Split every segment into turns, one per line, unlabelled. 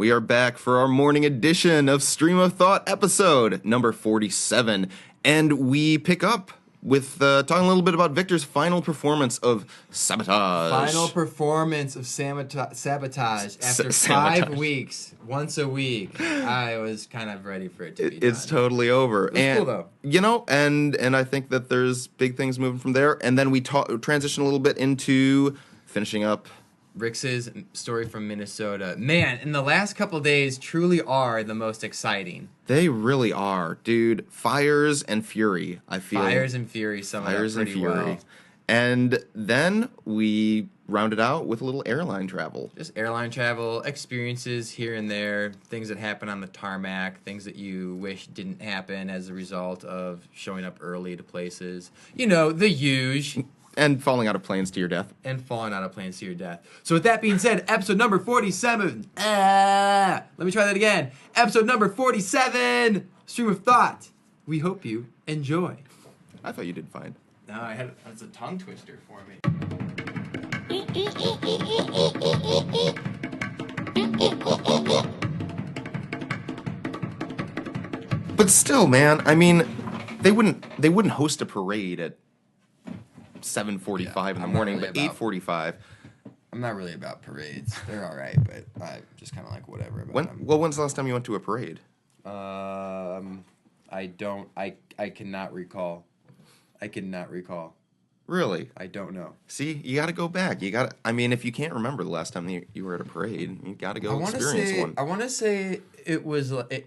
We are back for our morning edition of Stream of Thought episode number 47. And we pick up with talking a little bit about Victor's final performance of Sabotage.
Final performance of Sabotage after 5 weeks, once a week. I was kind of ready for it to be done.
It's totally over.
It was cool, though.
You know, and I think that there's big things moving from there. And then we transition a little bit into finishing up
Rix's story from Minnesota. Man, in the last couple of days truly are the most exciting.
They really are, dude. Fires and Fury, I feel.
Fires and Fury, some of that pretty well.
And then we rounded out with a little airline travel.
Just airline travel, experiences here and there, things that happen on the tarmac, things that you wish didn't happen as a result of showing up early to places. You know, the huge.
And falling out of planes to your death.
So with that being said, episode number 47. Let me try that again. Episode number 47, Stream of Thought. We hope you enjoy.
I thought you did fine.
No, that's a tongue twister for me.
But still, man, I mean, they wouldn't host a parade at 7:45 in the morning, but 8:45.
I'm not really about parades. They're all right, but I just kind of like whatever about them.
Well, when's the last time you went to a parade?
I cannot recall.
Really?
I don't know.
See, you got to go back. I mean, if you can't remember the last time you were at a parade, you got to go experience one.
I want to say it was. I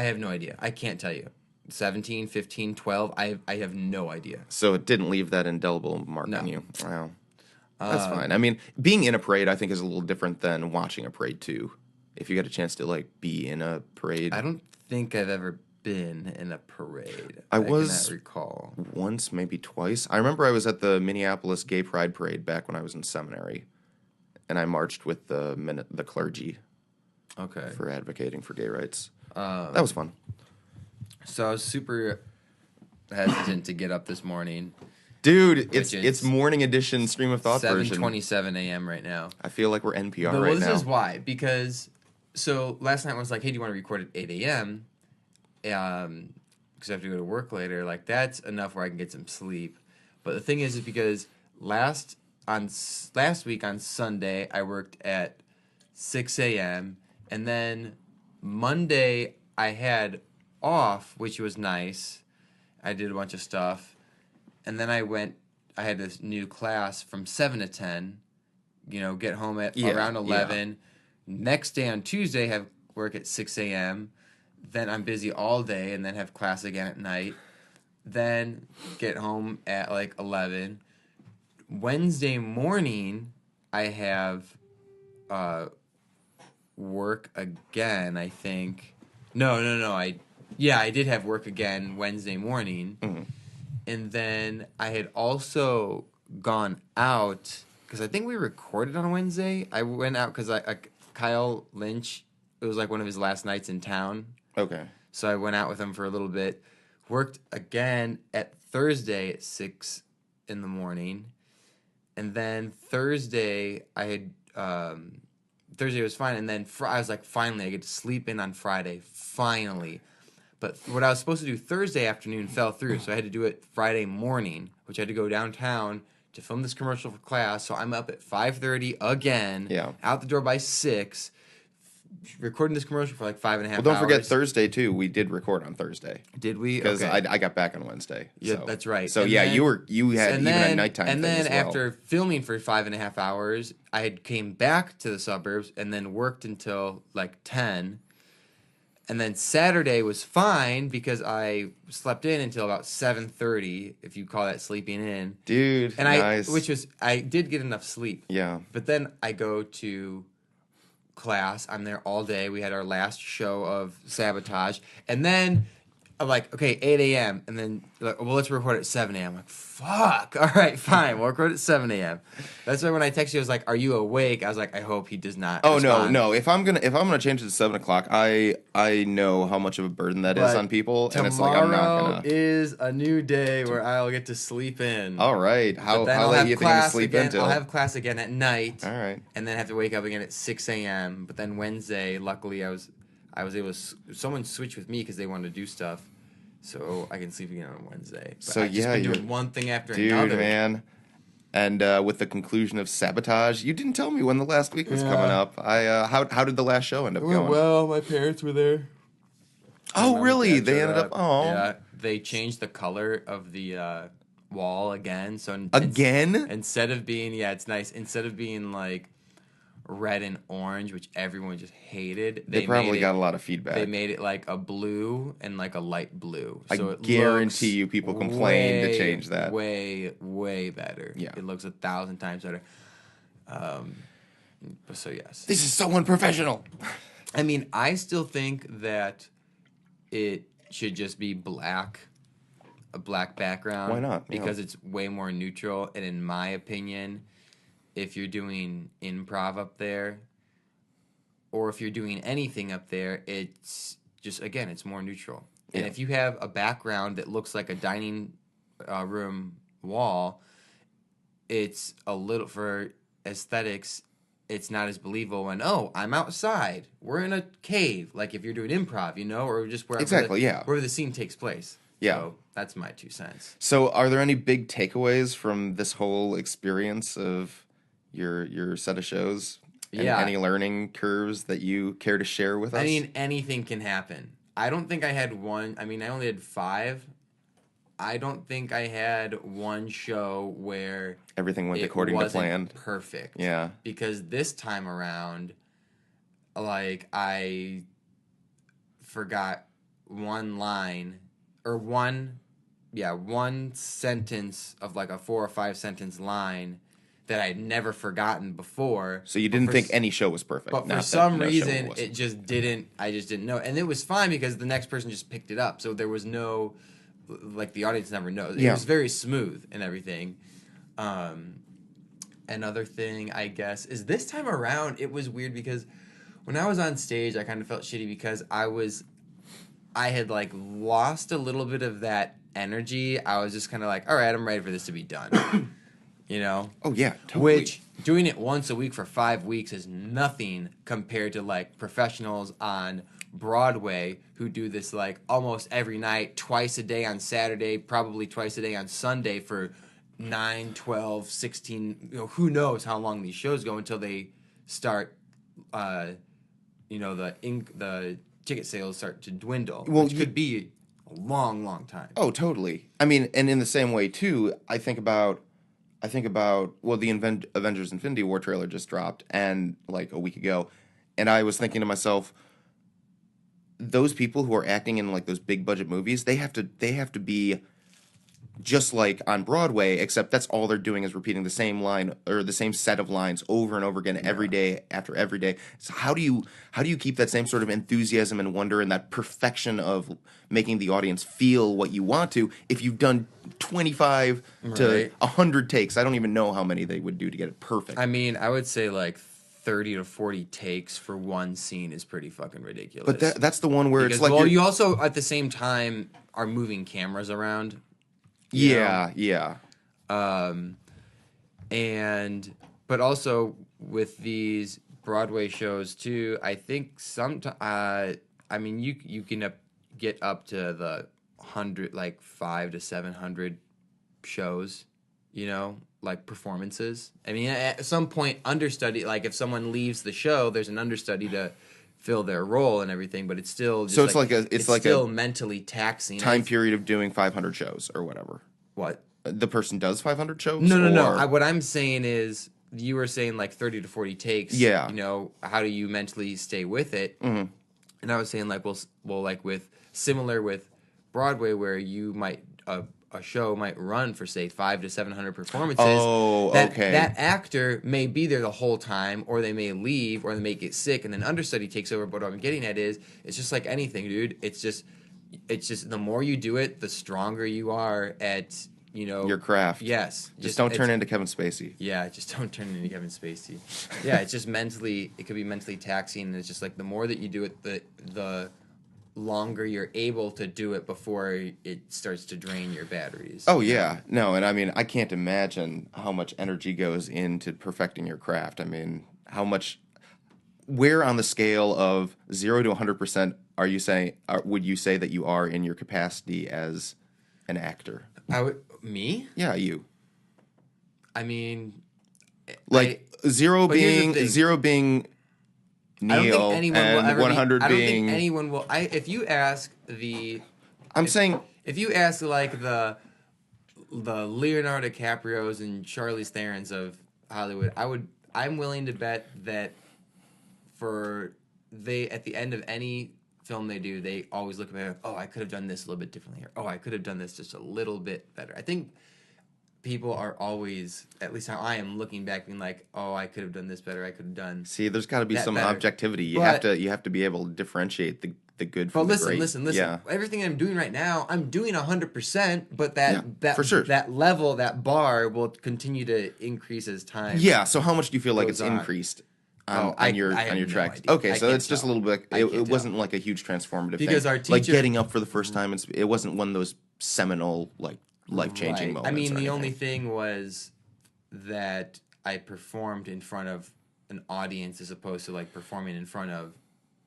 have no idea. I can't tell you. 17, 15, 12, I have no idea.
So it didn't leave that indelible mark on you. Wow. That's fine. I mean, being in a parade, I think, is a little different than watching a parade, too. If you get a chance to, like, be in a parade.
I don't think I've ever been in a parade.
I
cannot recall.
Once, maybe twice. I remember I was at the Minneapolis Gay Pride Parade back when I was in seminary. And I marched with the clergy.
Okay.
For advocating for gay rights. That was fun.
So I was super hesitant to get up this morning.
Dude, it's morning edition Stream of Thought version.
7:27 a.m. right now.
I feel like we're NPR right now.
This is why. Because, so last night I was like, hey, do you want to record at 8 a.m.? Because I have to go to work later. Like, that's enough where I can get some sleep. But the thing is because last week on Sunday, I worked at 6 a.m. And then Monday I had off, which was nice. I did a bunch of stuff. And then I had this new class from 7 to 10. Get home at around 11. Yeah. Next day on Tuesday, have work at 6 a.m. Then I'm busy all day and then have class again at night. Then get home at like 11. Wednesday morning, I have work again, I think. No. I did have work again Wednesday morning. Mm-hmm. And then I had also gone out, because I think we recorded on Wednesday. I went out because Kyle Lynch, it was like one of his last nights in town.
Okay.
So I went out with him for a little bit. Worked again at Thursday at 6 in the morning. And then Thursday, Thursday was fine. And then I was like, finally, I get to sleep in on Friday. Finally. But what I was supposed to do Thursday afternoon fell through, so I had to do it Friday morning, which I had to go downtown to film this commercial for class. So I'm up at 5:30 again, out the door by 6, recording this commercial for like 5.5 hours.
Well, don't forget Thursday, too. We did record on Thursday.
Did we?
Because
okay.
I got back on Wednesday.
Yeah, that's right.
So, you had even a nighttime thing
and then
as well.
after filming for 5.5 hours, I came back to the suburbs and then worked until like 10. And then Saturday was fine because I slept in until about 7:30, if you call that sleeping in.
Dude,
and
nice.
I did get enough sleep.
Yeah.
But then I go to class. I'm there all day. We had our last show of Sabotage. And then I'm like, okay, 8 a.m. And then like, well, let's record at 7 a.m. I'm like, fuck. All right, fine. We'll record at 7 a.m. That's why when I texted you, I was like, are you awake? I was like, I hope he does not
Oh
respond.
no! If I'm gonna change it to 7 o'clock, I know how much of a burden that is
But
on people, and it's like I'm not
tomorrow
gonna.
is a new day where I'll get to sleep in.
All right,
But
how
then
how
I'll
late
have
you think I'm gonna
class
sleep
again.
until?
I'll have class again at night.
All right.
And then have to wake up again at 6 a.m. But then Wednesday, luckily, I was able to. Someone switched with me because they wanted to do stuff, so I can sleep again on Wednesday. But
So
I've just
yeah,
been
you're
doing one thing after
dude,
another.
man. And with the conclusion of Sabotage, you didn't tell me when the last week was
Yeah.
coming up. How did the last show end up going?
Well, my parents were there.
Oh,
My
really?
dad
They
showed
ended up. Oh,
Yeah, they changed the color of the wall again. So
again?
instead of being it's nice. Instead of being like red and orange, which everyone just hated,
They probably got a lot of feedback.
They made it like a blue and like a light blue. So
I
it
guarantee
looks
you people complained to change that.
Way better.
Yeah.
It looks 1,000 times better. So yes.
This is so unprofessional.
I mean, I still think that it should just be black, a black background.
Why not? Yeah.
Because it's way more neutral. And in my opinion, if you're doing improv up there, or if you're doing anything up there, it's just, again, it's more neutral. And if you have a background that looks like a dining room wall, it's a little, for aesthetics, it's not as believable when, oh, I'm outside, we're in a cave, like if you're doing improv, or just wherever wherever the scene takes place.
Yeah.
So that's my 2 cents.
So, are there any big takeaways from this whole experience of your set of shows? And any learning curves that you care to share with us?
I mean, anything can happen. I don't think I had one. I mean, I only had 5. I don't think I had one show where
everything went according to plan.
Perfect.
Yeah.
Because this time around, like, I forgot one line or one sentence of like a 4 or 5 sentence line that I'd never forgotten before.
So you didn't think any show was perfect.
But for some reason, it just didn't. I just didn't know, and it was fine because the next person just picked it up. So there was no, like, the audience never knows. It was very smooth and everything. Another thing, I guess, is this time around it was weird because when I was on stage, I kind of felt shitty because I had like lost a little bit of that energy. I was just kind of like, all right, I'm ready for this to be done.
Oh, yeah, totally.
Which, doing it once a week for 5 weeks is nothing compared to, like, professionals on Broadway who do this, like, almost every night, twice a day on Saturday, probably twice a day on Sunday for 9, 12, 16, who knows how long these shows go until they start, the ticket sales start to dwindle, which could be a long, long time.
Oh, totally. I mean, and in the same way, too, I think about the Avengers Infinity War trailer just dropped and like a week ago, and I was thinking to myself, those people who are acting in like those big budget movies, they have to be just like on Broadway, except that's all they're doing is repeating the same line or the same set of lines over and over again every day after every day. So how do you keep that same sort of enthusiasm and wonder and that perfection of making the audience feel what you want to if you've done 25 to 100 takes? I don't even know how many they would do to get it perfect.
I mean, I would say like 30 to 40 takes for one scene is pretty fucking ridiculous.
But that's the one where it's like,
well, you also at the same time are moving cameras around.
Yeah.
But also with these Broadway shows too, I think I mean, you can get up to the 100, like 500 to 700 shows, like performances. I mean, at some point, understudy, like if someone leaves the show, there's an understudy to fill their role and everything, but it's still just it's still mentally taxing.
Time period of doing 500 shows or whatever.
What?
The person does 500 shows?
No. What I'm saying is, you were saying like 30 to 40 takes.
Yeah.
How do you mentally stay with it?
Mm-hmm.
And I was saying like, well, like similar with Broadway, where you might a show might run for say 500 to 700 performances.
Oh, okay.
That actor may be there the whole time, or they may leave, or they may get sick, and then understudy takes over. But what I'm getting at is, it's just like anything, dude. It's just it's just the more you do it, the stronger you are at
Your craft.
Yes,
Just don't turn into Kevin Spacey.
Yeah, just don't turn into Kevin Spacey. Yeah, it's just mentally, it could be mentally taxing. And it's just like the more that you do it, the longer you're able to do it before it starts to drain your batteries.
Oh yeah, no, and I mean I can't imagine how much energy goes into perfecting your craft. I mean, how much? Where on the scale of 0 to 100% are you saying? Would you say that you are in your capacity as an actor?
Me?
Yeah, you.
I mean,
Like
here's the thing.
zero being
I don't think
Neil
anyone will
and
ever
100
be. I don't
being.
think anyone will. If you ask the,
I'm saying
if you ask like the Leonardo DiCaprios and Charlize Therons of Hollywood, I'm willing to bet that at the end of any film they do, they always look at oh, I could have done this a little bit differently here. Oh, I could have done this just a little bit better. I think people are always, at least how I am looking back, being like, oh, I could have done this better. I could have done.
See, there's got to be some
better.
Objectivity. You have to be able to differentiate the good from the great.
But listen.
Yeah.
Everything I'm doing right now, I'm doing 100%, but that
for sure.
that level, that bar will continue to increase as time.
Yeah. So how much do you feel like it's
on.
increased on your tracks?
No
okay, so it's just a little bit. It wasn't like a huge transformative
because
thing.
Our teacher,
like getting up for the first time. It wasn't one of those seminal like life-changing moments.
I mean, the only thing was that I performed in front of an audience as opposed to like performing in front of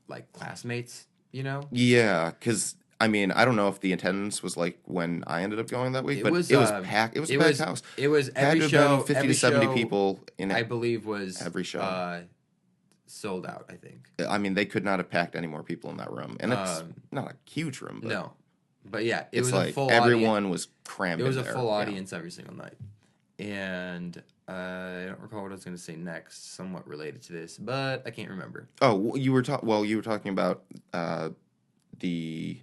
like classmates, Yeah,
because I mean, I don't know if the attendance was like when I ended up going that week, but it was packed. It was a packed house.
It was every show.
50 to 70 people in it.
I believe was
every show
sold out. I think.
I mean, they could not have packed any more people in that room, and it's not a huge room. But
no. But yeah, it
was
like a full
everyone
audience.
Was crammed.
It was a full audience every single night, and I don't recall what I was going to say next. Somewhat related to this, but I can't remember.
Oh, you were talking about the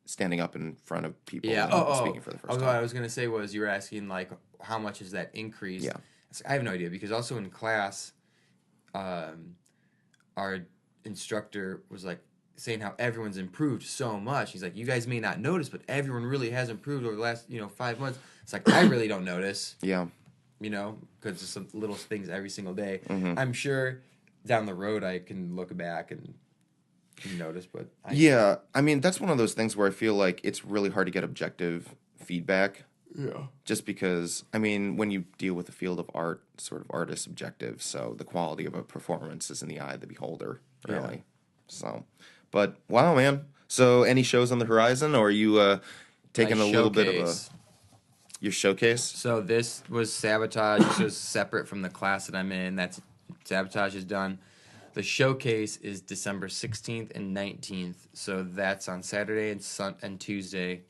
standing up in front of people.
Yeah.
Speaking for the first time.
What I was going to say was you were asking like how much is that increase?
Yeah.
I have no idea because also in class, our instructor was like saying how everyone's improved so much. He's like, you guys may not notice, but everyone really has improved over the last 5 months. It's like I really don't notice.
Yeah.
Because there's some little things every single day.
Mm-hmm.
I'm sure down the road I can look back and notice, but
I mean that's one of those things where I feel like it's really hard to get objective feedback.
Yeah.
Just because, I mean, when you deal with the field of art, sort of art is subjective, so the quality of a performance is in the eye of the beholder, really. Yeah. So, but wow, man. So, any shows on the horizon, or are you taking a little bit of your showcase?
So this was Sabotage. This was separate from the class that I'm in. That's Sabotage is done. The showcase is December 16th and 19th. So that's on Saturday and Tuesday.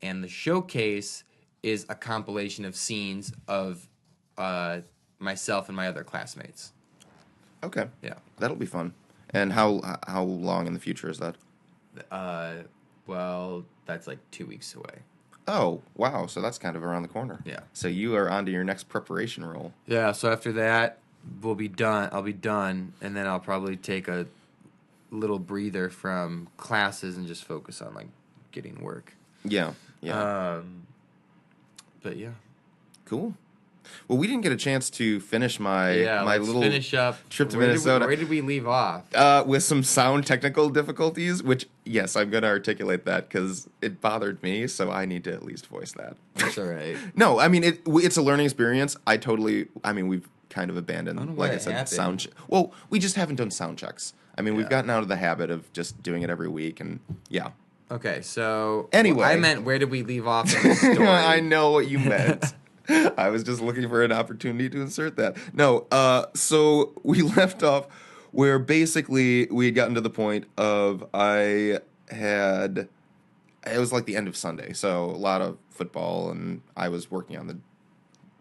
And the showcase is a compilation of scenes of myself and my other classmates.
Okay.
Yeah.
That'll be fun. And how long in the future is that?
Well, that's like 2 weeks away.
Oh, wow. So that's kind of around the corner.
Yeah.
So you are onto your next preparation role.
Yeah, so after that, we'll be done. I'll be done, and then I'll probably take a little breather from classes and just focus on like getting work.
Yeah.
But yeah.
Cool. Well, we didn't get a chance to finish my little
finish up.
trip to Minnesota.
Where did we leave off?
With some sound technical difficulties, which, yes, I'm going to articulate that because it bothered me, so I need to at least voice that.
That's all right.
No, I mean, it's a learning experience. We've kind of abandoned, like I said, sound well, we just haven't done sound checks. I mean, we've gotten out of the habit of just doing it every week, and yeah.
Okay, so...
Anyway.
I meant, where did we leave off in the story?
I know what you meant. I was just looking for an opportunity to insert that. No, so we left off where basically we had gotten to the point of it was like the end of Sunday, so a lot of football, and I was working on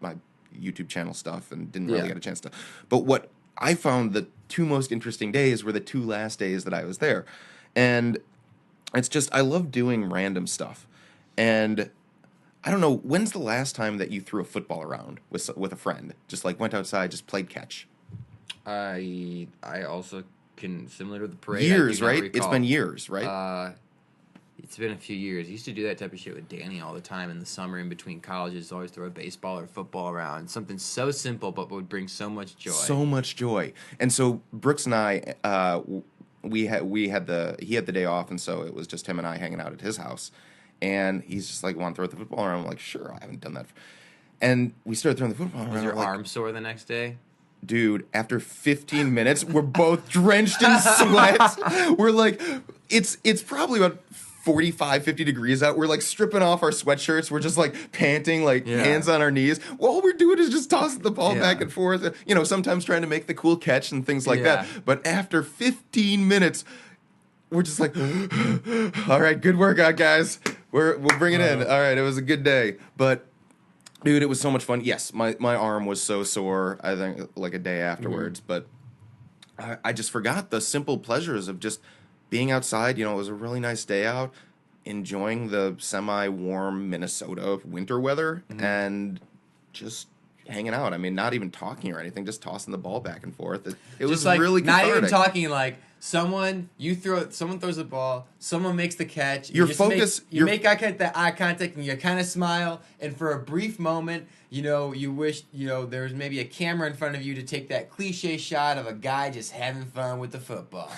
my YouTube channel stuff and didn't really get a chance to. But what I found the two most interesting days were the two last days that I was there. And it's just, I love doing random stuff. And I don't know, when's the last time that you threw a football around with a friend? Just like went outside, just played catch.
I also similar to the parade.
Years,
I do not
right?
recall.
It's been years, right?
It's been a few years. I used to do that type of shit with Danny all the time in the summer in between colleges. Always throw a baseball or football around. Something so simple but would bring so much joy.
So much joy. And so Brooks and I, he had the day off, and so it was just him and I hanging out at his house. And he's just like, "Want to throw the football around?" I'm like, "Sure, I haven't done that." And we started throwing the football around.
Was your arm sore the next day?
Dude, after 15 minutes, we're both drenched in sweat. We're like, it's probably about 45, 50 degrees out. We're like stripping off our sweatshirts. We're just like panting, like hands on our knees. All we're doing is just tossing the ball back and forth. You know, sometimes trying to make the cool catch and things like that. But after 15 minutes, we're just like, all right, good workout, guys. We'll bring it in. All right, it was a good day. But dude, it was so much fun. Yes, my arm was so sore, I think, like a day afterwards. But I just forgot the simple pleasures of just being outside. You know, it was a really nice day out, enjoying the semi-warm Minnesota winter weather, and just hanging out. I mean, not even talking or anything, just tossing the ball back and forth. It was
like,
really cathartic.
not even talking, like, someone throws the ball, someone makes the catch.
You
make eye contact and you kind of smile, and for a brief moment, you know, you wish, you know, there was maybe a camera in front of you to take that cliche shot of a guy just having fun with the football.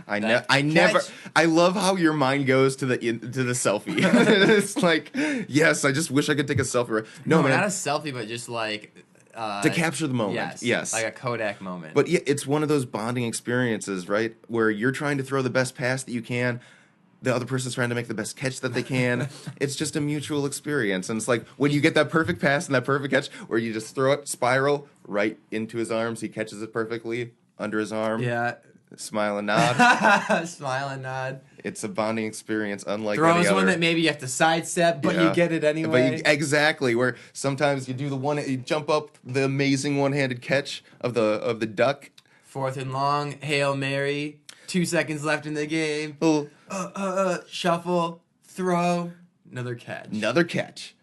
I love how your mind goes to the selfie. It's like, yes, I just wish I could take a selfie.
No, man, not a selfie, but just like
to capture the moment. Yes,
like a Kodak moment.
But yeah, it's one of those bonding experiences, right? Where you're trying to throw the best pass that you can. The other person's trying to make the best catch that they can. It's just a mutual experience. And it's like when you get that perfect pass and that perfect catch where you just throw it spiral right into his arms. He catches it perfectly under his arm.
Yeah.
Smile and nod.
Smile and nod.
It's a bonding experience unlike
Throws
any other.
one that maybe you have to sidestep, but you get it anyway.
Exactly. Where sometimes you do you jump up the amazing one-handed catch of the duck.
4th and long, Hail Mary. 2 seconds left in the game. Shuffle, throw, another catch.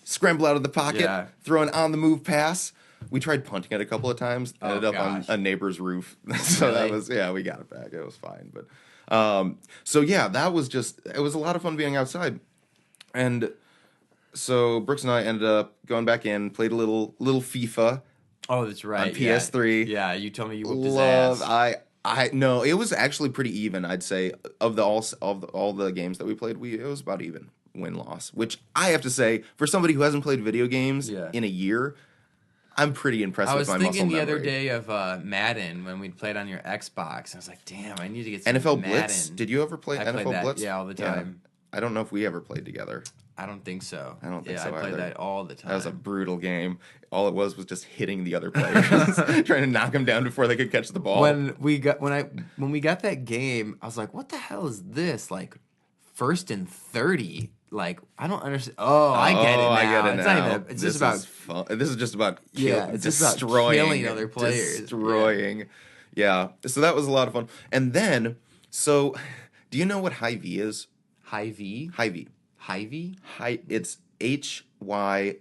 Scramble out of the pocket,
Yeah.
throw an on-the-move pass. We tried punting it a couple of times. Ended up on a neighbor's roof. So
Really?
that was, we got it back. It was fine. But so yeah, it was a lot of fun being outside. And so Brooks and I ended up going back in, played a little FIFA.
Oh, that's right.
On PS3.
Yeah, you told me you whooped his ass.
No, it was actually pretty even. I'd say of all the games that we played, it was about even win-loss. Which I have to say, for somebody who hasn't played video games in a year, I'm pretty impressed with my muscle memory.
I was thinking the other day of Madden when we played on your Xbox. I was like, damn, I need to get some
NFL
Madden.
Blitz. Did you ever play NFL Blitz?
Yeah, all the time.
I don't know if we ever played together.
I don't think so.
I don't think so
I played
either.
that all the time.
That was a brutal game. All it was just hitting the other players, trying to knock them down before they could catch the ball.
When we got that game, I was like, "What the hell is this? Like, 1st and 30? Like, I don't understand." Oh, I get it now.
I get it
it's
now.
Not even, it's just about
fun. This is just about
it's
destroying,
just about killing other players.
Destroying. Yeah. So that was a lot of fun. And then, do you know what Hy-Vee is?
Hy-Vee?
Hy-Vee.
Hy-Vee?
It's HY-VEE.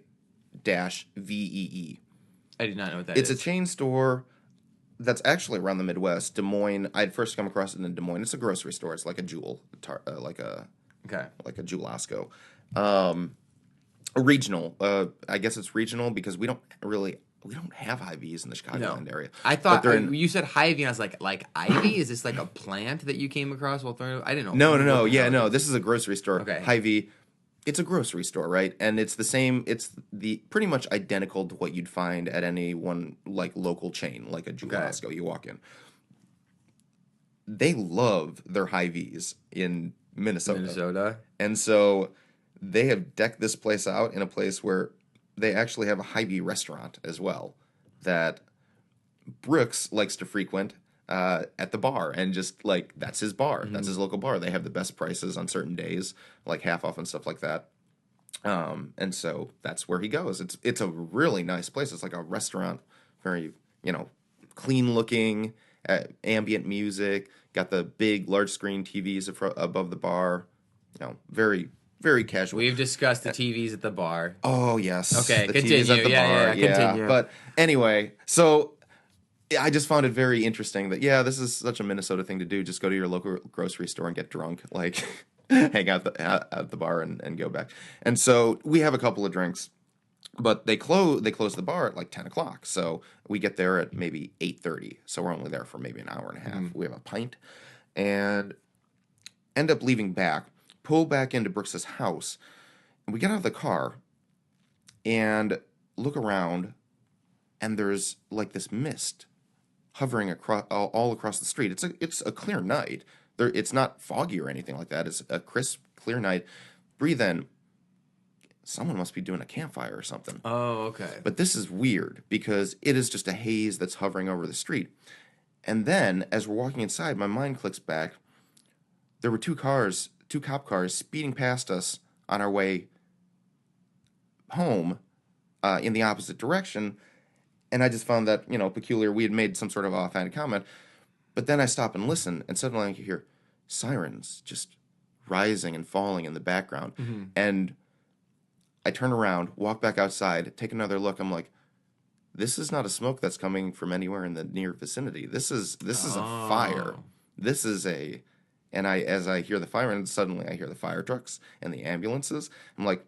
I did not know what that
is.
is.
It's a chain store that's actually around the Midwest. Des Moines. I'd first come across it in Des Moines. It's a grocery store. It's like a Jewel, like a Jewel-Osco. A regional. I guess it's regional because we don't have Hy-Vees in the Chicagoland area.
I thought you said Hy-Vee, and I was like ivy? Is this like a plant that you came across while throwing? I didn't know.
No. Yeah, no. This is a grocery store.
Okay.
Hy-Vee. It's a grocery store, right? And it's the same. It's the pretty much identical to what you'd find at any one like local chain, like a Jewel-Osco. You walk in. They love their Hy-Vees in Minnesota. And so they have decked this place out in a place where they actually have a Hy-Vee restaurant as well that Brooks likes to frequent at the bar, and just like that's his bar. That's his local bar. They have the best prices on certain days, like half off and stuff like that. And so that's where he goes. It's a really nice place. It's like a restaurant, very clean looking, ambient music. Got the big large screen TVs above the bar. Very very casual.
We've discussed the TVs at the bar.
Oh yes.
Okay,
the
continue.
TVs at the bar.
Yeah, continue.
But anyway, so I just found it very interesting that this is such a Minnesota thing to do. Just go to your local grocery store and get drunk, like hang out at the bar and go back. And so we have a couple of drinks, but they close the bar at like 10 o'clock. So we get there at maybe 8:30. So we're only there for maybe an hour and a half. We have a pint and end up leaving back, pull back into Brooks's house, and we get out of the car and look around, and there's like this mist hovering across all across the street. It's a clear night. It's not foggy or anything like that. It's a crisp, clear night. Breathe in. Someone must be doing a campfire or something.
Oh, okay.
But this is weird because it is just a haze that's hovering over the street. And then, as we're walking inside, my mind clicks back. There were two cop cars speeding past us on our way home in the opposite direction. And I just found that, peculiar. We had made some sort of offhand comment. But then I stop and listen, and suddenly I hear sirens just rising and falling in the background. And I turn around, walk back outside, take another look. I'm like, this is not a smoke that's coming from anywhere in the near vicinity. This is a fire. This is and as I hear the fire, and suddenly I hear the fire trucks and the ambulances. I'm like,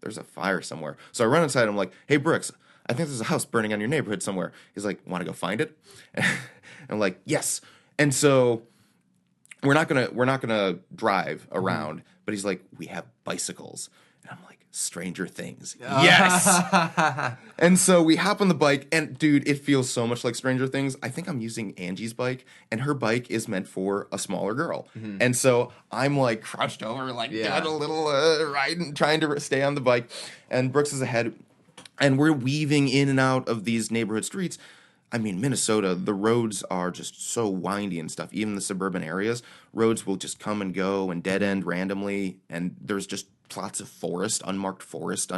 there's a fire somewhere. So I run inside. I'm like, hey, Brooks, I think there's a house burning on your neighborhood somewhere. He's like, want to go find it? And I'm like, yes. And so we're not gonna drive around, but he's like, we have bicycles. And I'm like, Stranger Things. Yes. And so we hop on the bike, and dude, it feels so much like Stranger Things. I think I'm using Angie's bike, and her bike is meant for a smaller girl. And so I'm like crouched over, like doing a little ride and trying to stay on the bike. And Brooks is ahead, and we're weaving in and out of these neighborhood streets. I mean, Minnesota, the roads are just so windy and stuff. Even the suburban areas, roads will just come and go and dead end randomly, and there's just plots of forest, unmarked forest,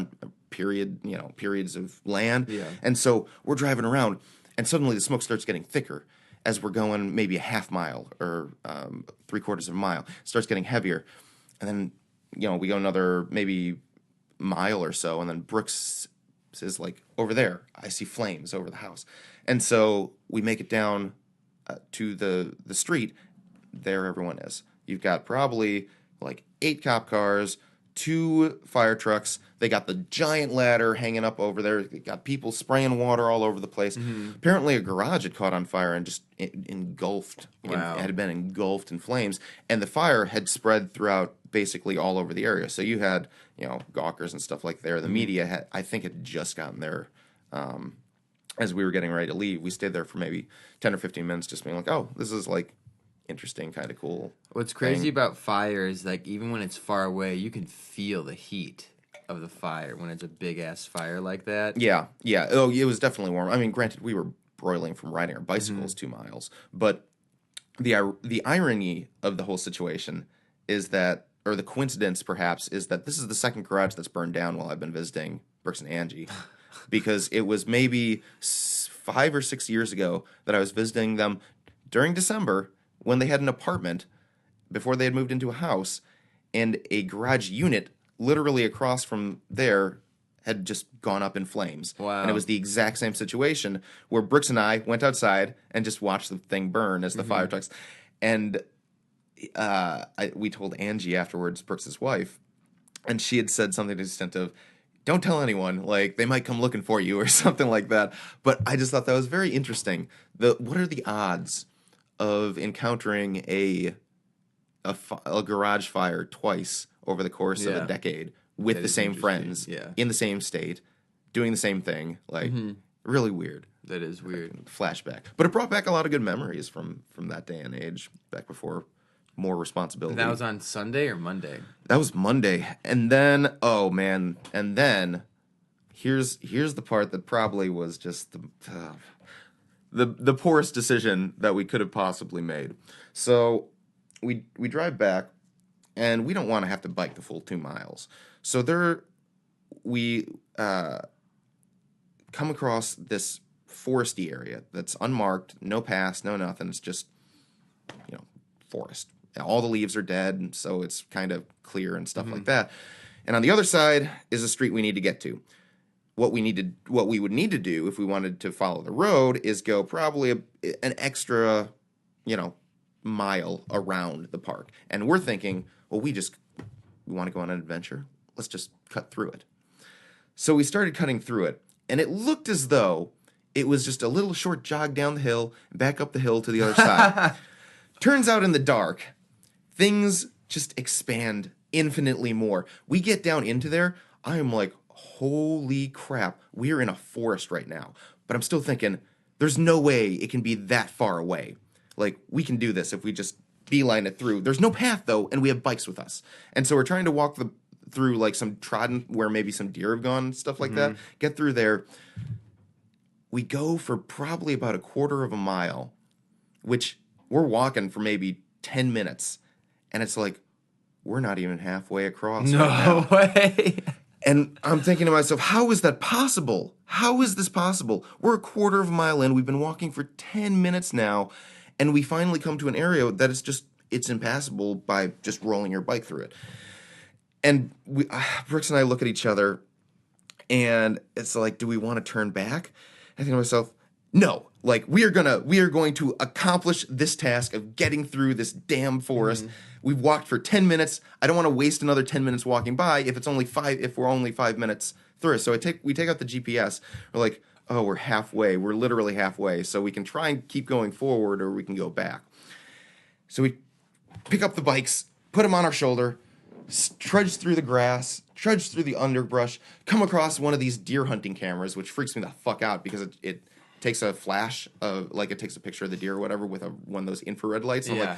periods of land.
Yeah.
And so we're driving around, and suddenly the smoke starts getting thicker as we're going maybe a half mile or 3/4 of a mile. It starts getting heavier, and then we go another maybe mile or so, and then Brooks is like, over there, I see flames over the house. And so we make it down to the street. There everyone is. You've got probably like 8 cop cars, 2 fire trucks. They got the giant ladder hanging up over there. They got people spraying water all over the place. Apparently a garage had caught on fire and just engulfed.
Wow.
It had been engulfed in flames. And the fire had spread throughout basically all over the area. So you had, gawkers and stuff like there. The media I think had just gotten there as we were getting ready to leave. We stayed there for maybe 10 or 15 minutes just being like, oh, this is like interesting, kind of cool.
What's crazy about fire is like even when it's far away, you can feel the heat of the fire when it's a big ass fire like that.
Yeah. Oh, it was definitely warm. I mean, granted, we were broiling from riding our bicycles 2 miles, but the irony of the whole situation is that, or the coincidence perhaps, is that this is the second garage that's burned down while I've been visiting Brooks and Angie, because it was maybe 5 or 6 years ago that I was visiting them during December when they had an apartment before they had moved into a house, and a garage unit literally across from there had just gone up in flames.
Wow.
And it was the exact same situation where Brooks and I went outside and just watched the thing burn as the fire trucks. And we told Angie afterwards, Brooks' wife, and she had said something to the extent of, don't tell anyone, like they might come looking for you or something like that. But I just thought that was very interesting. What are the odds of encountering a garage fire twice over the course of a decade with the same friends in the same state, doing the same thing? Like, really weird.
That is weird.
Flashback. But it brought back a lot of good memories from that day and age, back before more responsibility.
That was on Sunday or Monday?
That was Monday. And then, oh man, and then here's the part that probably was just the poorest decision that we could have possibly made. So we drive back, and we don't want to have to bike the full 2 miles. So we come across this foresty area that's unmarked, no pass, no nothing. It's just forest. All the leaves are dead, and so it's kind of clear and stuff like that. And on the other side is a street we need to get to. what we would need to do if we wanted to follow the road is go probably an extra, you know, mile around the park. And we're thinking, well, we want to go on an adventure. Let's just cut through it. So we started cutting through it, and it looked as though it was just a little short jog down the hill, back up the hill to the other side. Turns out in the dark, things just expand infinitely more. We get down into there, I am like, holy crap, we're in a forest right now. But I'm still thinking, there's no way it can be that far away. Like, we can do this if we just beeline it through. There's no path, though, and we have bikes with us. And so we're trying to walk through, like, some trodden, where maybe some deer have gone, stuff like that. Get through there. We go for probably about a quarter of a mile, which we're walking for maybe 10 minutes. And it's like, we're not even halfway across.
No
right now.
way.
And I'm thinking to myself, how is that possible? How is this possible? We're a quarter of a mile in. We've been walking for 10 minutes now. And we finally come to an area that is it's impassable by just rolling your bike through it. And Brooks and I look at each other, and it's like, do we want to turn back? I think to myself, no. Like, we are going to accomplish this task of getting through this damn forest. We've walked for 10 minutes. I don't want to waste another 10 minutes walking by if we're only 5 minutes through. So we take out the GPS. We're like, oh, we're halfway. We're literally halfway. So we can try and keep going forward, or we can go back. So we pick up the bikes, put them on our shoulder, trudge through the grass, trudge through the underbrush, come across one of these deer hunting cameras, which freaks me the fuck out because it takes a flash of, like, it takes a picture of the deer or whatever with one of those infrared lights.
Yeah.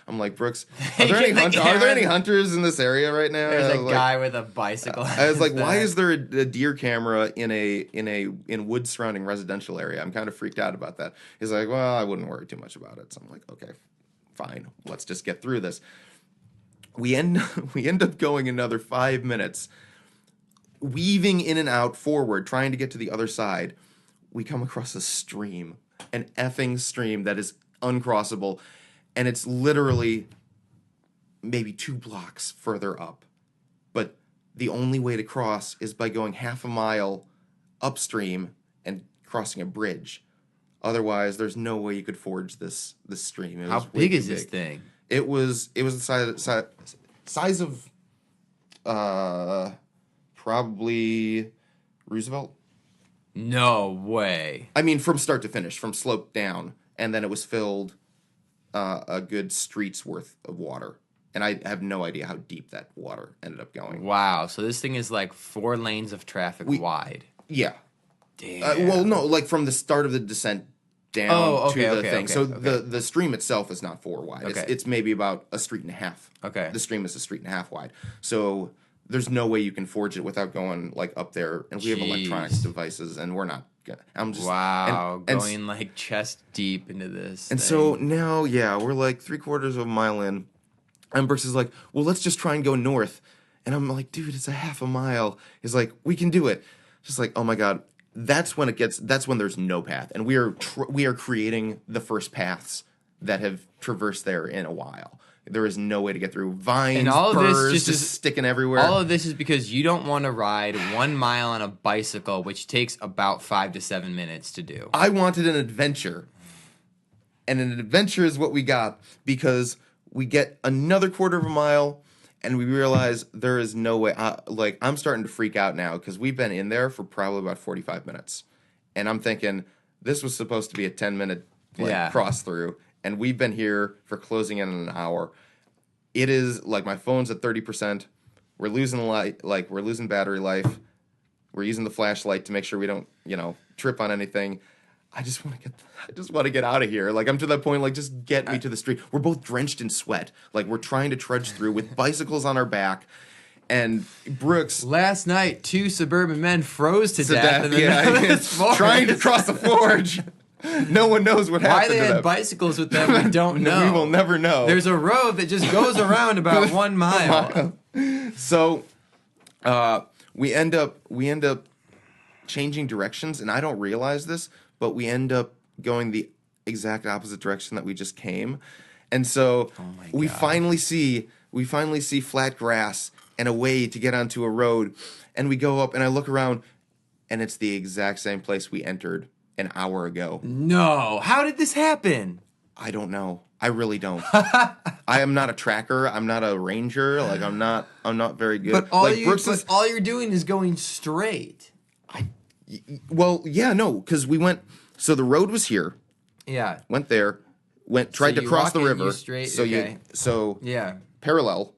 I'm like, Brooks, are there any hunters in this area right now?
There's a guy with a bicycle.
I was like, why is there a deer camera in woods surrounding residential area? I'm kind of freaked out about that. He's like, well, I wouldn't worry too much about it. So I'm like, okay, fine, let's just get through this. We end up going another 5 minutes, weaving in and out forward, trying to get to the other side. We come across a stream, an effing stream that is uncrossable, and it's literally maybe 2 blocks further up. But the only way to cross is by going half a mile upstream and crossing a bridge. Otherwise, there's no way you could forge this stream.
How big is this thing?
It was the size of probably Roosevelt.
No way.
I mean, from start to finish, from slope down, and then it was filled a good street's worth of water. And I have no idea how deep that water ended up going.
Wow. So this thing is like 4 lanes of traffic wide.
Yeah.
Damn.
Well, no, like from the start of the descent down to the thing. So the stream itself is not 4 wide.
Okay.
It's maybe about a street and a half.
Okay.
The stream is a street and a half wide. So there's no way you can forge it without going like up there. And we have electronics devices, and we're not gonna. I'm just
going like chest deep into this.
And so now, yeah, we're like 3/4 of a mile in, and Brooks is like, "Well, let's just try and go north." And I'm like, "Dude, it's a half a mile." He's like, "We can do it." Just like, oh my god. That's when there's no path, and we are creating the first paths that have traversed there in a while. There is no way to get through vines, and all of
burrs,
this just sticking everywhere.
All of this is because you don't want to ride 1 mile on a bicycle, which takes about 5 to 7 minutes to do.
I wanted an adventure, and an adventure is what we got because we get another 1/4 of a mile. And we realize there is no way. I'm starting to freak out now because we've been in there for probably about 45 minutes. And I'm thinking, this was supposed to be a 10-minute cross through. And we've been here for closing in on an hour. It is, like, my phone's at 30%. We're losing light. Like, we're losing battery life. We're using the flashlight to make sure we don't, trip on anything. I just want to get out of here. Like, I'm to that point, like, just get me to the street. We're both drenched in sweat. Like, we're trying to trudge through with bicycles on our back. And Brooks...
Last night, 2 suburban men froze to death in the forest.
Trying to cross the forge. No one knows what happened to them.
Why they had bicycles with them, we don't know.
We will never know.
There's a road that just goes around about 1 mile.
So, we end up changing directions, and I don't realize this, but we end up going the exact opposite direction that we just came. And so we finally see flat grass and a way to get onto a road. And we go up, and I look around. and it's the exact same place we entered an hour ago.
No. How did this happen?
I don't know. I really don't. I am not a tracker. I'm not a ranger. Like I'm not very good.
But all
like Brooks is,
all you're doing is going straight.
well, yeah, no, because we went. So the road was here.
Yeah.
Went there. Tried to
you
cross
walk
the
in,
river.
you straight-
So
okay. Yeah.
parallel.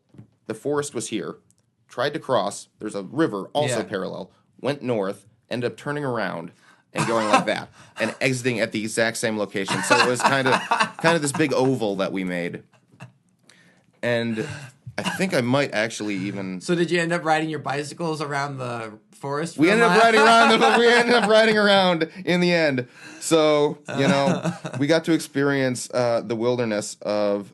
The forest was here. Tried to cross. There's a river also
Yeah.
parallel. Went north. Ended up turning around and going like that and exiting at the exact same location. So it was kind of this big oval that we made. And I think I might actually even.
So did you end up riding your bicycles around the forest?
We ended up riding around. We ended up riding around in the end. So we got to experience the wilderness of.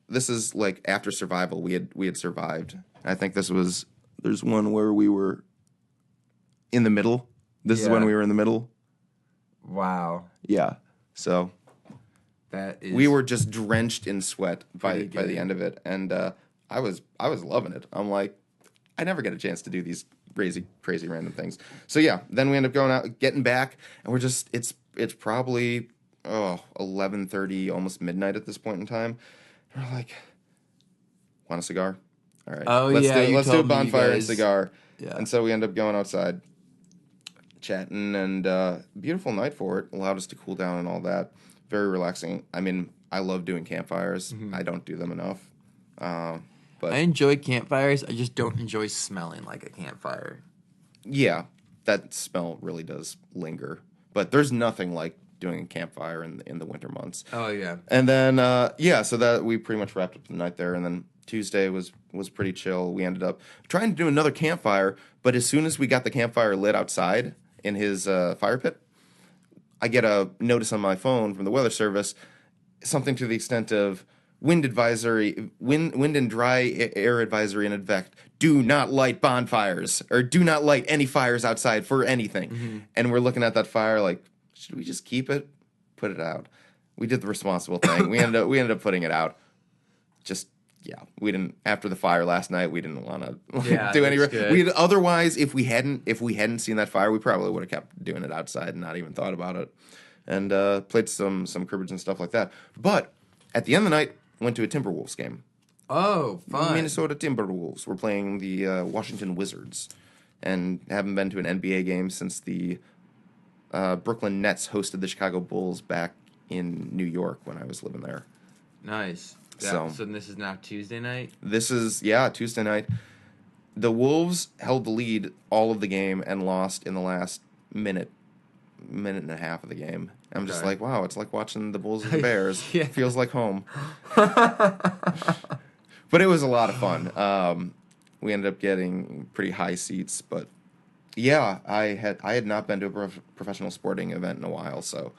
This is like after survival. We had survived. I think this was. There's one where we were. In the middle. This is when we were in the middle.
Wow.
Yeah. So.
That is.
We were just drenched in sweat by
Pretty good.
the end of it, and I was loving it. I'm like, I never get a chance to do these crazy random things. So yeah, then we end up going out, getting back, and we're just it's probably 11:30, almost midnight at this point in time. And we're like, want a cigar? All right.
Oh,
let's
yeah, you
let's do a
told me you
bonfire and
guys-
cigar.
Yeah.
And so we end up going outside, chatting, and beautiful night for it. Allowed us to cool down and all that. Very relaxing. I mean, I love doing campfires. I don't do them enough. But
I enjoy campfires. I just don't enjoy smelling like a campfire.
yeah, that smell really does linger. But there's nothing like doing a campfire in the winter months.
Oh yeah.
And then so that we pretty much wrapped up the night there, and then Tuesday was pretty chill. We ended up trying to do another campfire, but as soon as we got the campfire lit outside in his fire pit, I get a notice on my phone from the weather service, something to the extent of wind advisory, wind and dry air advisory in effect. Do not light bonfires or do not light any fires outside for anything. And we're looking at that fire like, should we just keep it? Put it out. We did the responsible thing. We ended up putting it out. Just we didn't after the fire last night. We didn't want to do any.
that's good.
We otherwise if we hadn't seen that fire, we probably would have kept doing it outside and not even thought about it, and played some cribbage and stuff like that. But at the end of the night, went to a Timberwolves game.
Oh, fun.
Minnesota Timberwolves. We're playing the Washington Wizards, and haven't been to an NBA game since the Brooklyn Nets hosted the Chicago Bulls back in New York when I was living there.
Nice.
So
this is now Tuesday night?
This is, Tuesday night. The Wolves held the lead all of the game and lost in the last minute and a half of the game. I'm just like, wow, it's like watching the Bulls and the Bears.
Yeah.
Feels like home. But it was a lot of fun. We ended up getting pretty high seats, but yeah, I had not been to a professional sporting event in a while, so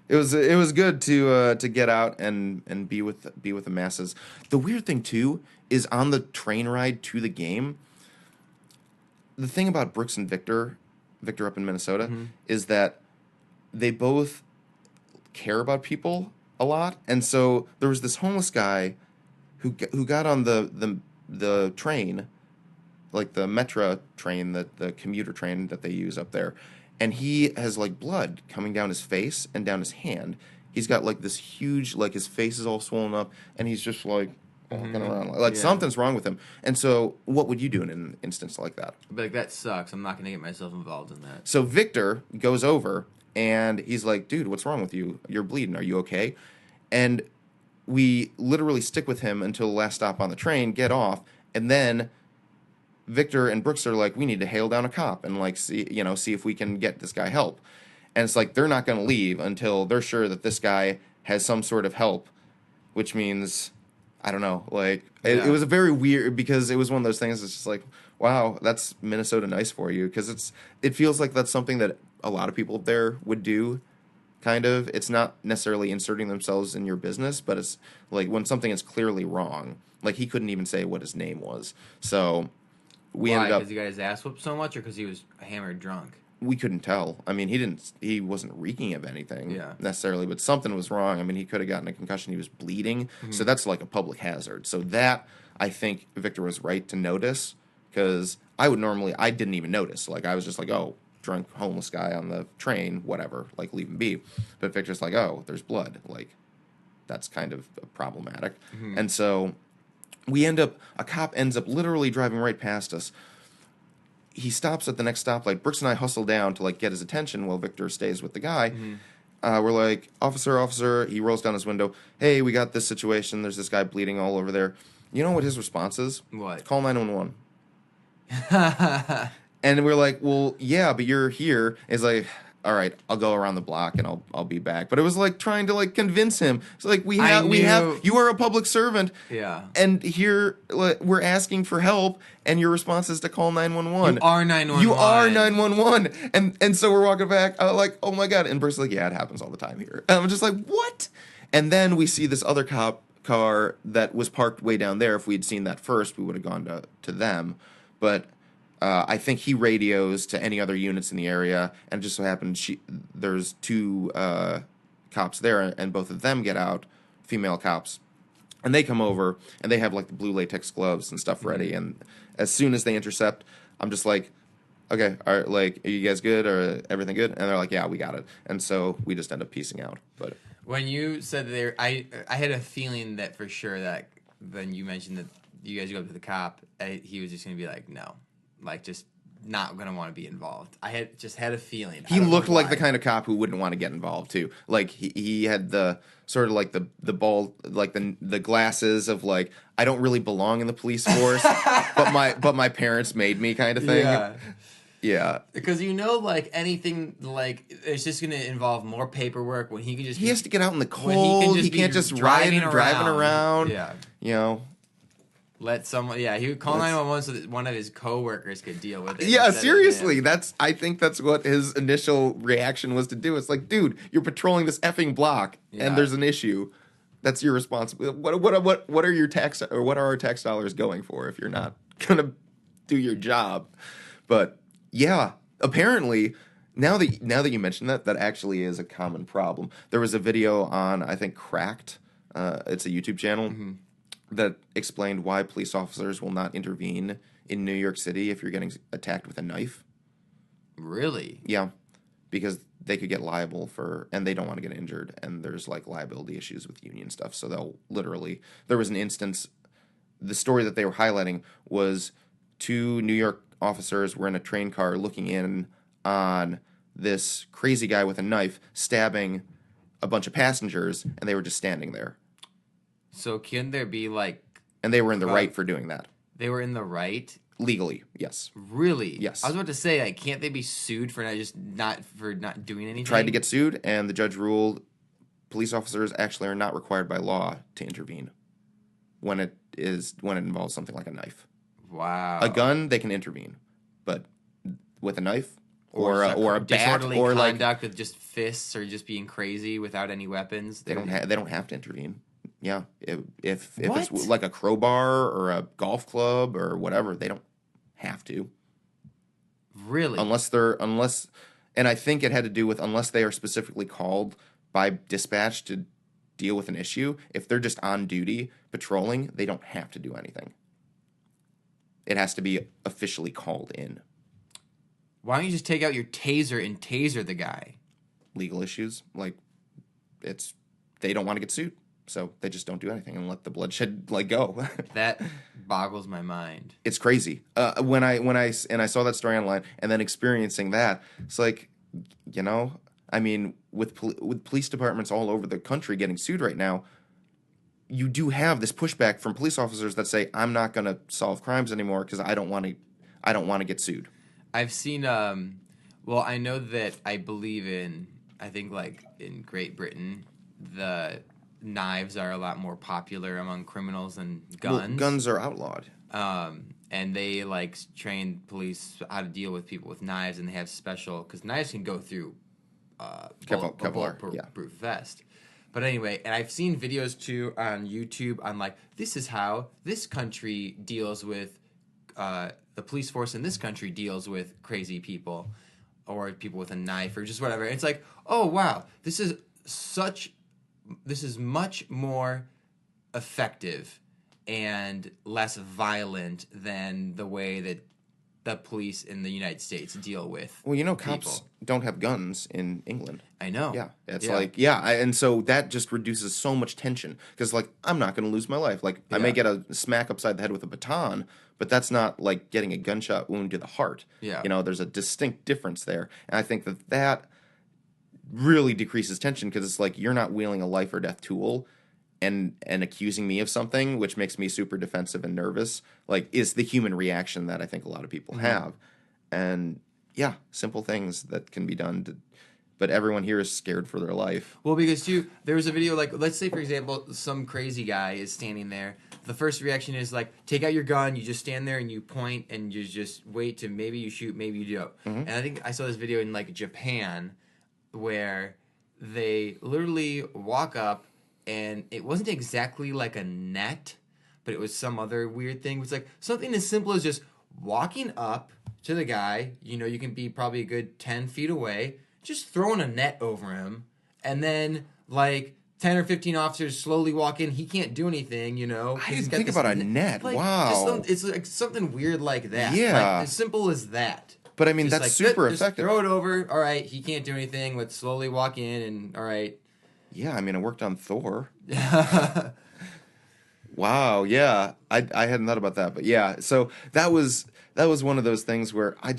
it was good to get out and be with the masses. The weird thing too is on the train ride to the game. The thing about Brooks and Victor up in Minnesota, is that they both care about people a lot, and so there was this homeless guy who got on the train, like the Metra train, the commuter train that they use up there. And he has like blood coming down his face and down his hand. He's got like this huge, like his face is all swollen up, and he's just like walking around like something's wrong with him. And so, what would you do in an instance like that?
I'd be like, that sucks. I'm not going to get myself involved in that.
So Victor goes over and he's like, "Dude, what's wrong with you? You're bleeding. Are you okay?" And we literally stick with him until the last stop on the train, get off, and then Victor and Brooks are like, we need to hail down a cop and like see if we can get this guy help. And it's like they're not going to leave until they're sure that this guy has some sort of help, which means I don't know. Like it was a very weird, because it was one of those things. It's just like, wow, that's Minnesota nice for you, because it feels like that's something that a lot of people there would do. Kind of, it's not necessarily inserting themselves in your business, but it's like when something is clearly wrong. Like he couldn't even say what his name was, so.
Why? Because he got his ass whooped so much, or because he was hammered drunk?
We couldn't tell. I mean, he wasn't reeking of anything necessarily, but something was wrong. I mean, he could have gotten a concussion. He was bleeding. So that's like a public hazard. So that, I think Victor was right to notice, because I didn't even notice. Like, I was just like, oh, drunk homeless guy on the train, whatever, like, leave him be. But Victor's like, oh, there's blood. Like, that's kind of problematic.
Mm-hmm.
And so a cop ends up literally driving right past us. He stops at the next stoplight. Brooks and I hustle down to like get his attention while Victor stays with the guy.
Mm-hmm.
We're like, officer. He rolls down his window. Hey, we got this situation. There's this guy bleeding all over there. You know what his response is?
What?
Call 911. And we're like, well, yeah, but you're here. It's like, all right, I'll go around the block and I'll be back. But it was like trying to like convince him. It's like we have you are a public servant.
Yeah.
And here like, we're asking for help, and your response is to call 911.
You are 911.
You are 911. And so we're walking back, like, oh my god. And Bruce's like, yeah, it happens all the time here. And I'm just like, what? And then we see this other cop car that was parked way down there. If we'd seen that first, we would have gone to them. But I think he radios to any other units in the area, and it just so happened there's two cops there, and both of them get out, female cops, and they come over, and they have like the blue latex gloves and stuff ready, and as soon as they intercept, I'm just like, okay, all right, like, are you guys good, or everything good? And they're like, yeah, we got it, and so we just end up piecing out. But
when you said there, I had a feeling that for sure that when you mentioned that you guys go up to the cop, he was just gonna be like, no. Like, just not going to want to be involved. I had a feeling.
He looked like the kind of cop who wouldn't want to get involved, too. Like, he had the sort of like the ball, like the glasses of like, I don't really belong in the police force, but my parents made me kind of thing.
Yeah.
Yeah.
Because like anything, like, it's just going to involve more paperwork when he can just...
He has to get out in the cold. He can't just driving around.
Yeah.
You know.
Let someone, he would call 911 so that one of his coworkers could deal with it.
Yeah, seriously, I think that's what his initial reaction was to do. It's like, dude, you're patrolling this effing block, and there's an issue. That's your responsibility. What are your what are our tax dollars going for if you're not gonna do your job? But yeah, apparently, now that you mention that actually is a common problem. There was a video on, I think, Cracked. It's a YouTube channel. Mm-hmm. That explained why police officers will not intervene in New York City if you're getting attacked with a knife.
Really?
Yeah, because they could get liable and they don't want to get injured, and there's like liability issues with union stuff. So they'll literally, there was an instance, the story that they were highlighting was two New York officers were in a train car looking in on this crazy guy with a knife stabbing a bunch of passengers, and they were just standing there.
So can there be like...
And they were in the right for doing that.
They were in the right?
Legally, yes.
Really?
Yes.
I was about to say, like, can't they be sued for not doing anything?
Tried to get sued, and the judge ruled police officers actually are not required by law to intervene when it involves something like a knife.
Wow.
A gun, they can intervene, but with a knife or a bat or like
conduct with just fists or just being crazy without any weapons,
they don't have to intervene. Yeah, if
What?
it's like a crowbar or a golf club or whatever, they don't have to.
Really?
Unless, and I think it had to do with unless they are specifically called by dispatch to deal with an issue. If they're just on duty patrolling, they don't have to do anything. It has to be officially called in.
Why don't you just take out your taser and taser the guy?
Legal issues, like they don't want to get sued. So they just don't do anything and let the bloodshed like go.
That boggles my mind.
It's crazy. When I saw that story online and then experiencing that, it's like, I mean, with police departments all over the country getting sued right now, you do have this pushback from police officers that say, I'm not going to solve crimes anymore because I don't want to get sued.
I've seen I know that I believe I think like in Great Britain, the knives are a lot more popular among criminals than guns.
Well, guns are outlawed.
And they like train police how to deal with people with knives, and they have special, because knives can go through bulletproof vest. But anyway, and I've seen videos too on YouTube on like, this is how this country deals with the police force in this country deals with crazy people or people with a knife or just whatever. It's like, oh wow, this is much more effective and less violent than the way that the police in the United States deal with.
Well, you know,
people.
cops don't have guns in England.
I know.
Yeah, it's
Yeah.
like and so that just reduces so much tension because like I'm not going to lose my life. Like I may
Yeah.
get a smack upside the head with a baton, but that's not like getting a gunshot wound to the heart.
Yeah.
You know, there's a distinct difference there, and I think that really decreases tension because it's like you're not wielding a life or death tool. And accusing me of something, which makes me super defensive and nervous, like is the human reaction that I think a lot of people have. And yeah, simple things that can be done but everyone here is scared for their life.
Well, because too, there was a video like, let's say for example, some crazy guy is standing there. The first reaction is like, take out your gun. You just stand there and you point and you just wait to maybe you shoot, maybe you don't. And I think I saw this video in like Japan where they literally walk up and it wasn't exactly like a net, but it was some other weird thing. It was like something as simple as just walking up to the guy. You know, you can be probably a good 10 feet away, just throwing a net over him, and then like 10 or 15 officers slowly walk in. He can't do anything, you know.
I didn't think about a net.
Like,
Wow.
it's like something weird like that.
Yeah.
Like, as simple as that.
But I mean,
Just
that's
like,
super
just
effective.
throw it over. All right, he can't do anything. Let's slowly walk in, and all right.
Yeah, I mean, I worked on Thor. Wow, yeah. I hadn't thought about that, but yeah. So that was one of those things where I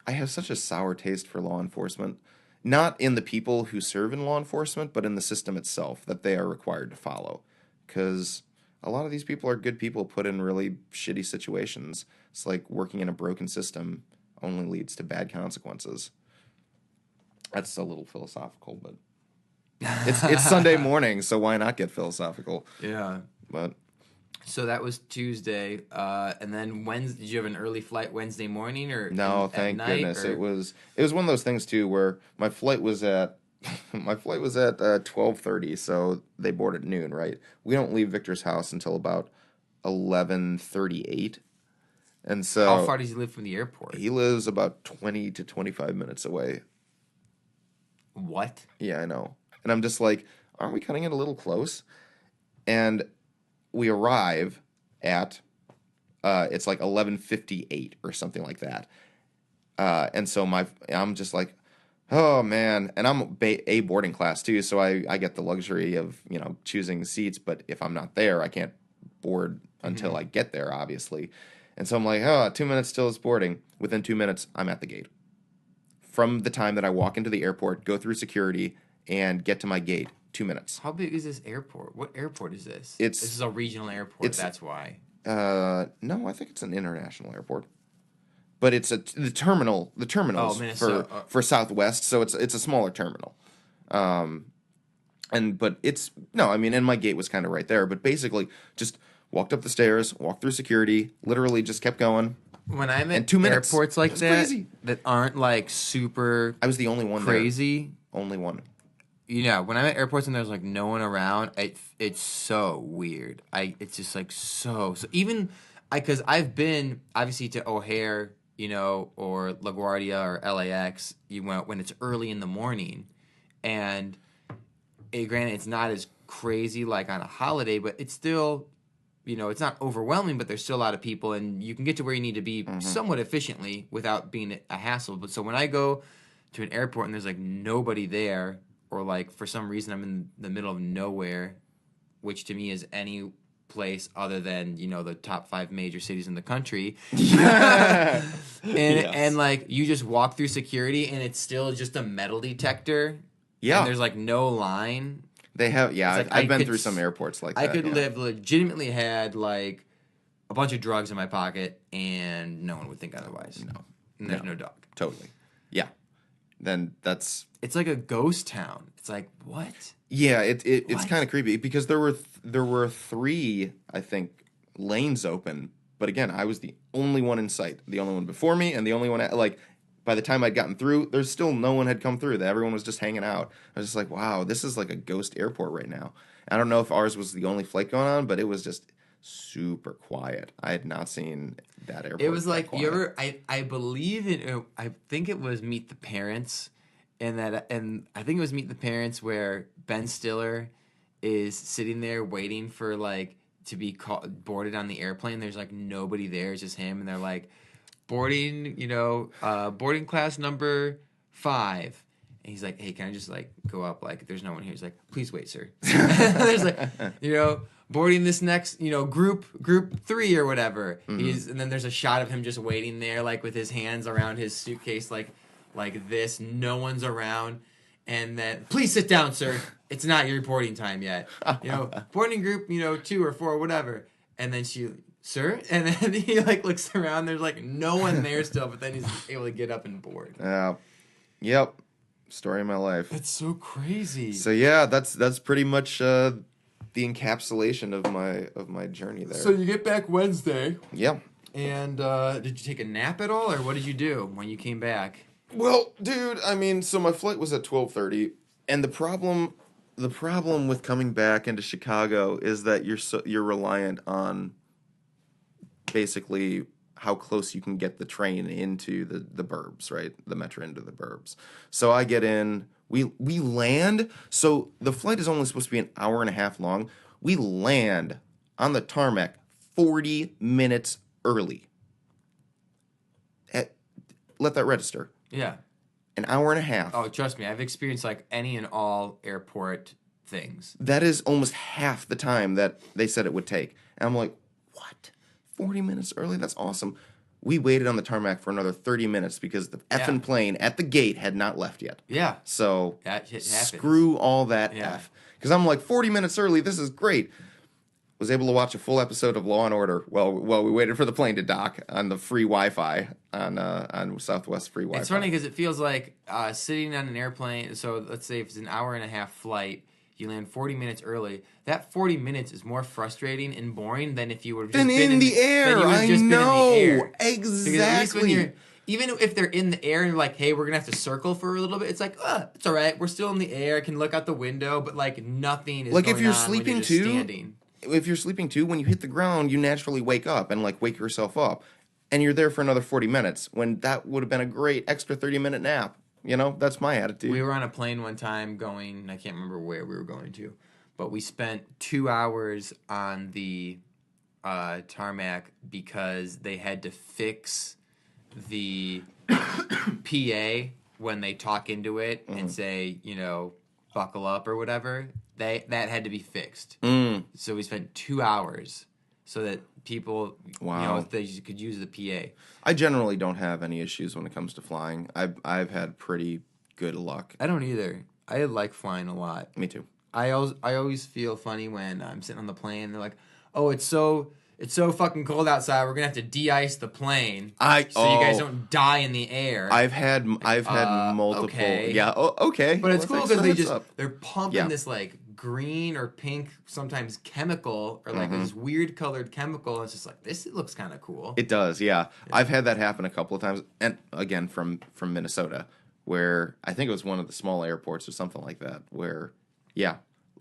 have such a sour taste for law enforcement. Not in the people who serve in law enforcement, but in the system itself that they are required to follow. Because a lot of these people are good people put in really shitty situations. It's like working in a broken system only leads to bad consequences. That's a little philosophical, but it's Sunday morning, so why not get philosophical?
Yeah.
But
So that was Tuesday, and then Wednesday. Did you have an early flight Wednesday morning or
no,
at
thank
night,
goodness.
or?
It was one of those things too where my flight was at 12:30, so they board at noon, right? We don't leave Victor's house until about 11:38. And so
How far does he live from the airport?
he lives about 20 to 25 minutes away.
What?
Yeah, I know. And I'm just like, aren't we cutting it a little close? And we arrive at it's like 11:58 or something like that. And so I'm just like, oh man, and I'm a boarding class too, so I get the luxury of, you know, choosing seats, but if I'm not there, I can't board until I get there, obviously. And so I'm like, oh, 2 minutes till it's boarding. Within 2 minutes, I'm at the gate. From the time that I walk into the airport, go through security, and get to my gate, 2 minutes.
How big is this airport? What airport is this?
This
is a regional airport. That's why.
No, I think it's an international airport. But it's the terminals for Southwest, so it's a smaller terminal. But it's no, I mean, and my gate was kind of right there, but basically just walked up the stairs, walked through security, literally just kept going.
When I'm at
2 minutes.
airports like that
crazy.
that aren't like super
I was the only one
crazy.
there. Only one.
Yeah, when I'm at airports and there's like no one around, it's so weird. It's just like so even because I've been obviously to O'Hare, you know, or LaGuardia or LAX. You went when it's early in the morning, and granted it's not as crazy like on a holiday, but it's still, you know, it's not overwhelming, but there's still a lot of people, and you can get to where you need to be somewhat efficiently without being a hassle. But so when I go to an airport and there's like nobody there, or like for some reason I'm in the middle of nowhere, which to me is any place other than, you know, the top 5 major cities in the country, and like you just walk through security and it's still just a metal detector.
Yeah,
and there's like no line.
They have, yeah.
Like
I've been through some airports like that.
I could live legitimately had like a bunch of drugs in my pocket, and no one would think otherwise.
No,
and there's no dog.
Totally. Yeah. Then
it's like a ghost town. It's like what?
Yeah, it's kind of creepy because there were 3, I think, lanes open, but again, I was the only one in sight, the only one before me, and the only one like. By the time I'd gotten through, there's still no one had come through. Everyone was just hanging out. I was just like, wow, this is like a ghost airport right now. I don't know if ours was the only flight going on, but it was just super quiet. I had not seen that airport.
It was like,
quiet.
you ever, I believe in, I think it was Meet the Parents, and I think it was Meet the Parents where Ben Stiller is sitting there waiting for like to be boarded on the airplane. There's like nobody there, it's just him, and they're like, boarding, boarding class number 5. And he's like, hey, can I just, like, go up? Like, there's no one here. He's like, please wait, sir. There's, like, boarding this next, group 3 or whatever. And then there's a shot of him just waiting there, like, with his hands around his suitcase, like this. No one's around. And then, please sit down, sir. It's not your boarding time yet. Boarding group, 2 or 4 or whatever. And then she, sir? And then he, like, looks around. There's, like, no one there still. But then he's able to get up and board.
Yep. Story of my life.
That's so crazy.
So yeah, that's pretty much the encapsulation of my journey there.
So you get back Wednesday.
Yeah.
And did you take a nap at all, or what did you do when you came back?
Well, dude, I mean, so my flight was at 12:30, and the problem with coming back into Chicago is that you're reliant on basically how close you can get the train into the burbs, right? The metro into the burbs. So I get in, we land, so the flight is only supposed to be an hour and a half long. We land on the tarmac 40 minutes early. Let that register.
Yeah.
An hour and a half.
Oh, trust me, I've experienced, like, any and all airport things.
That is almost half the time that they said it would take. And I'm like, what? 40 minutes early? That's awesome. We waited on the tarmac for another 30 minutes because the effing plane at the gate had not left yet.
Yeah.
So
that shit happens.
Screw all that F. Because I'm like, 40 minutes early, this is great. Was able to watch a full episode of Law & Order while we waited for the plane to dock on the free Wi-Fi, on Southwest free Wi-Fi.
It's funny because it feels like sitting on an airplane, so let's say if it's an hour and a half flight, you land 40 minutes early. That 40 minutes is more frustrating and boring than if you were just
been in the air. I know. Exactly.
Even if they're in the air and like, hey, we're going to have to circle for a little bit, it's like, it's all right. We're still in the air. I can look out the window, but like nothing is
like
going
if you're
on
sleeping
when you're just standing.
If you're sleeping too, when you hit the ground, you naturally wake up and like wake yourself up. And you're there for another 40 minutes when that would have been a great extra 30-minute nap. That's my attitude.
We were on a plane one time going, I can't remember where we were going to, but we spent 2 hours on the tarmac because they had to fix the PA when they talk into it and say, buckle up or whatever. That had to be fixed. So we spent 2 hours so that people, they could use the PA.
I generally don't have any issues when it comes to flying. I've had pretty good luck.
I don't either. I like flying a lot.
Me too.
I always feel funny when I'm sitting on the plane and they're like, "Oh, it's so fucking cold outside. We're gonna have to de-ice the plane so you guys don't die in the air."
I've had multiple.
Okay.
Yeah. Okay.
But it's cool because they're pumping this like green or pink, sometimes chemical or like this weird colored chemical. And it's just like it looks kind of cool.
It does. Yeah. I've had that happen a couple of times, and again from Minnesota, where I think it was one of the small airports or something like that. Where,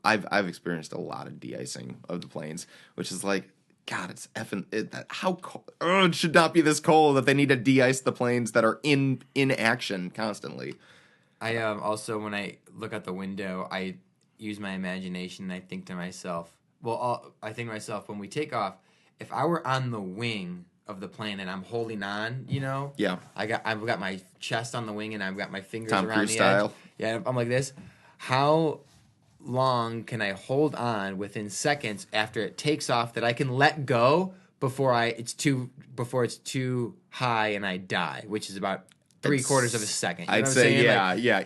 I've experienced a lot of de-icing of the planes, which is like, God, it's effing how cold. It should not be this cold that they need to de-ice the planes that are in action constantly.
I also, when I look out the window, I use my imagination and I think to myself, when we take off, if I were on the wing of the plane and I'm holding on, I've got my chest on the wing and I've got my fingers
Tom
around
Cruise
the
style.
edge. Yeah, I'm like this. How long can I hold on within seconds after it takes off that I can let go before it's too high and I die, which is about 3/4 of a second.
I'd say,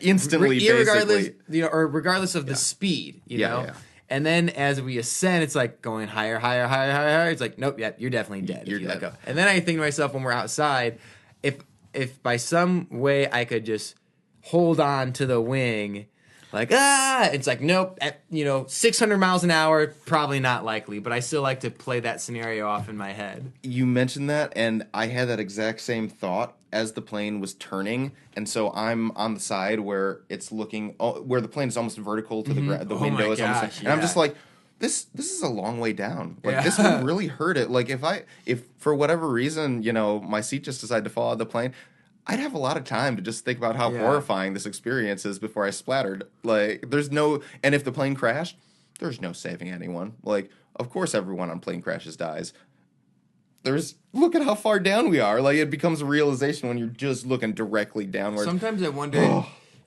instantly, basically.
Or regardless of the speed, you know?
Yeah.
And then as we ascend, it's like going higher, higher, higher, higher, higher. It's like, nope, you're definitely dead.
You're
if you
dead.
let go. And then I think to myself when we're outside, if by some way I could just hold on to the wing, like, it's like, nope, at 600 miles an hour, probably not likely, but I still like to play that scenario off in my head.
You mentioned that, and I had that exact same thought as the plane was turning, and so I'm on the side where it's looking, where the plane is almost vertical to the window is almost, and I'm just like, this is a long way down. Like, this would really hurt it. Like, if for whatever reason, my seat just decided to fall out of the plane, I'd have a lot of time to just think about how horrifying this experience is before I splattered. Like, and if the plane crashed, there's no saving anyone. Like, of course everyone on plane crashes dies. look at how far down we are. Like, it becomes a realization when you're just looking directly downwards.
Sometimes I wonder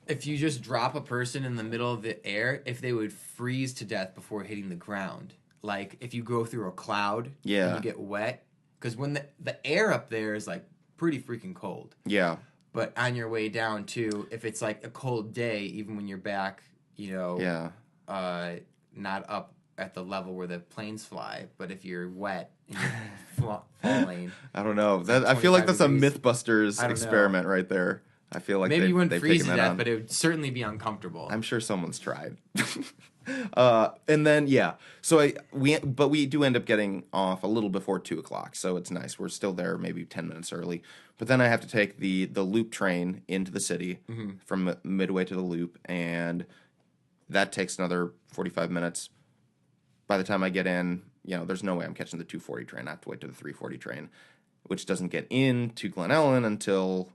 if you just drop a person in the middle of the air, if they would freeze to death before hitting the ground. Like, if you go through a cloud and you get wet. Because when the air up there is, like, pretty freaking cold.
Yeah.
But on your way down, too, if it's, like, a cold day, even when you're back, not up at the level where the planes fly, but if you're wet and you're falling.
I don't know. I feel like that's
degrees.
a Mythbusters experiment right there. I feel like
maybe you wouldn't freeze to death,
on.
but it would certainly be uncomfortable.
I'm sure someone's tried. And then so we do end up getting off a little before 2:00, so it's nice. We're still there, maybe 10 minutes early. But then I have to take the loop train into the city from Midway to the loop, and that takes another 45 minutes. By the time I get in, there's no way I'm catching the 2:40 train. I have to wait to the 3:40 train, which doesn't get into Glen Ellen until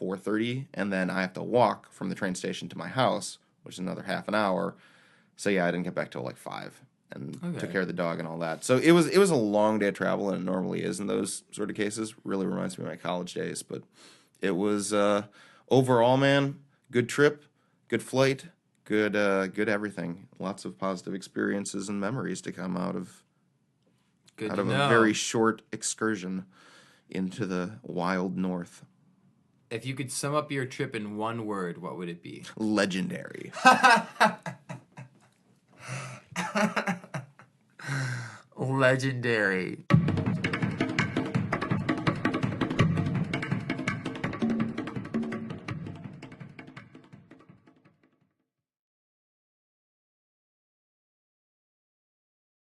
4:30, and then I have to walk from the train station to my house, which is another half an hour. So I didn't get back till like 5 and took care of the dog and all that. So it was a long day of travel, and it normally is in those sort of cases. Really reminds me of my college days, but it was overall, man, good trip, good flight, good everything. Lots of positive experiences and memories to come out of a very short excursion into the wild north.
If you could sum up your trip in one word, what would it be?
Legendary.
Legendary.